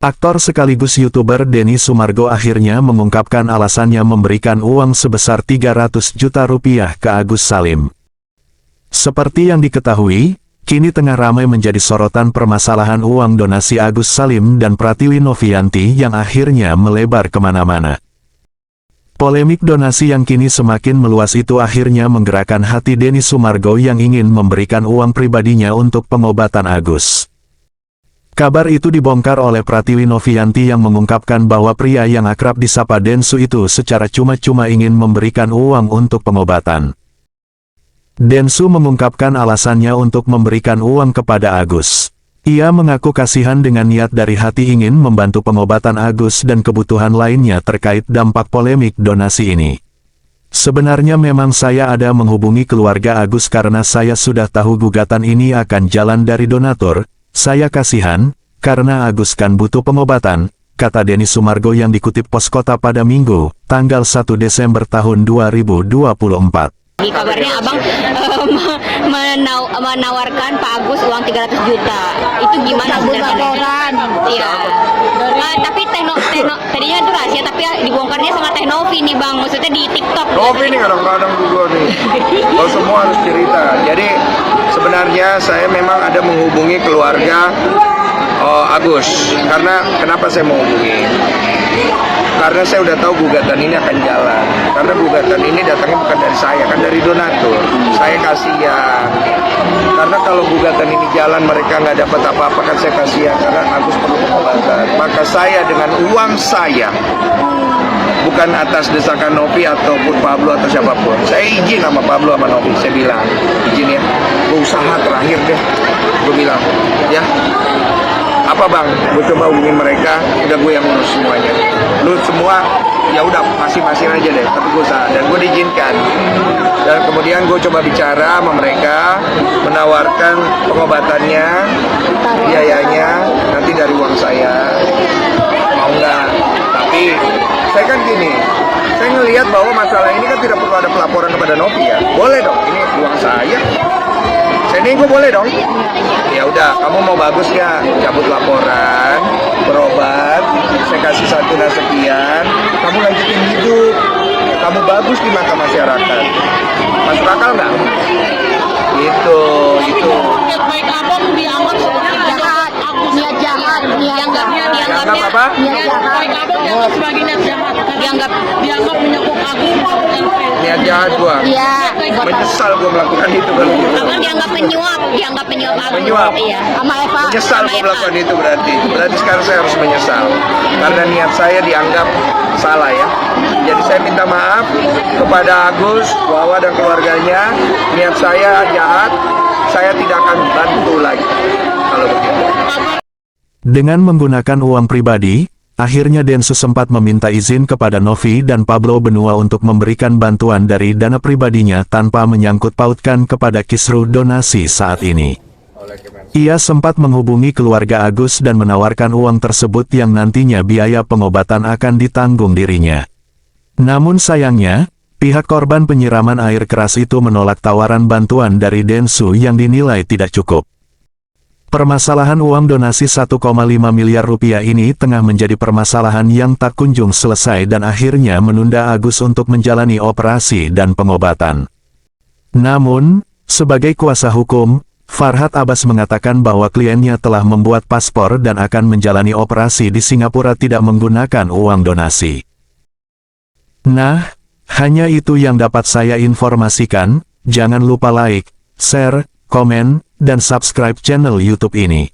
Aktor sekaligus YouTuber Denny Sumargo akhirnya mengungkapkan alasannya memberikan uang sebesar 300 juta rupiah ke Agus Salim. Seperti yang diketahui, kini tengah ramai menjadi sorotan permasalahan uang donasi Agus Salim dan Pratiwi Novianti yang akhirnya melebar kemana-mana. Polemik donasi yang kini semakin meluas itu akhirnya menggerakkan hati Denny Sumargo yang ingin memberikan uang pribadinya untuk pengobatan Agus. Kabar itu dibongkar oleh Pratiwi Novianti yang mengungkapkan bahwa pria yang akrab disapa Densu itu secara cuma-cuma ingin memberikan uang untuk pengobatan. Densu mengungkapkan alasannya untuk memberikan uang kepada Agus. Ia mengaku kasihan dengan niat dari hati ingin membantu pengobatan Agus dan kebutuhan lainnya terkait dampak polemik donasi ini. Sebenarnya memang saya ada menghubungi keluarga Agus karena saya sudah tahu gugatan ini akan jalan dari donatur. Saya kasihan, karena Agus kan butuh pengobatan, kata Denny Sumargo yang dikutip Pos Kota pada Minggu, tanggal 1 Desember tahun 2024. Kabarnya abang menawarkan Pak Agus uang 300 juta. Itu gimana sebenarnya? Iya. Tapi tadinya itu rahasia, tapi dibongkarnya sama Teh Novi nih bang. Maksudnya di TikTok. Novi nih kadang-kadang juga nih. Kalau semua harus cerita. Jadi sebenarnya saya memang ada menghubungi keluarga Agus. Karena kenapa saya menghubungi? Karena saya udah tahu gugatan ini akan jalan. Karena gugatan ini datangnya bukan dari saya, kan dari donatur. Saya kasihan. Karena kalau gugatan ini jalan mereka nggak dapat apa-apa, kan saya kasihan. Karena Agus perlu pengobatan. Maka saya dengan uang saya, bukan atas desakan Novi ataupun Pablo atau siapapun. Saya izin sama Pablo sama Novi, saya bilang, izin ya, gue usaha terakhir deh. Gue bilang, ya. Apa bang, gue coba hubungin mereka, udah gue yang ngurus semuanya. Lu semua, ya udah masing-masing aja deh, tapi gue usaha dan gue diizinkan. Dan kemudian gue coba bicara sama mereka, menawarkan pengobatannya, biayanya nanti dari uang saya, mau nggak? Tapi saya kan gini, saya ngelihat bahwa masalah ini kan tidak perlu ada pelaporan kepada Novi ya. Boleh dong, ini uang saya. Saya nego boleh dong. Ya udah, kamu mau bagus ya, cabut laporan, berobat, saya kasih santunan sekian, kamu lanjutin hidup, kamu bagus di mata masyarakat. Masuk akal nggak? Itu. Baik abang dianggap jahat, niat jahat, dianggap apa? Niat jahat. Baik abang sebagai niat jahat, dianggap menyokong Agus. Niat jahat gua. Iya. Menyesal gua melakukan itu kalau gitu. Abang dianggap penyuap Agus. Menyuap. Iya. Sama Eva. Menyesal gua melakukan itu berarti. Berarti sekarang saya harus menyesal. Karena niat saya dianggap salah ya. Jadi saya minta maaf kepada Agus, Wawa dan keluarganya. Niat saya jahat. Saya tidak akan bantu lagi. Kalau begitu. Dengan menggunakan uang pribadi, akhirnya Densu sempat meminta izin kepada Novi dan Pablo Benua untuk memberikan bantuan dari dana pribadinya tanpa menyangkut pautkan kepada kisru donasi saat ini. Ia sempat menghubungi keluarga Agus dan menawarkan uang tersebut yang nantinya biaya pengobatan akan ditanggung dirinya. Namun sayangnya, pihak korban penyiraman air keras itu menolak tawaran bantuan dari Densu yang dinilai tidak cukup. Permasalahan uang donasi 1,5 miliar rupiah ini tengah menjadi permasalahan yang tak kunjung selesai dan akhirnya menunda Agus untuk menjalani operasi dan pengobatan. Namun, sebagai kuasa hukum, Farhad Abbas mengatakan bahwa kliennya telah membuat paspor dan akan menjalani operasi di Singapura tidak menggunakan uang donasi. Nah, hanya itu yang dapat saya informasikan. Jangan lupa like, share, komen, dan subscribe channel YouTube ini.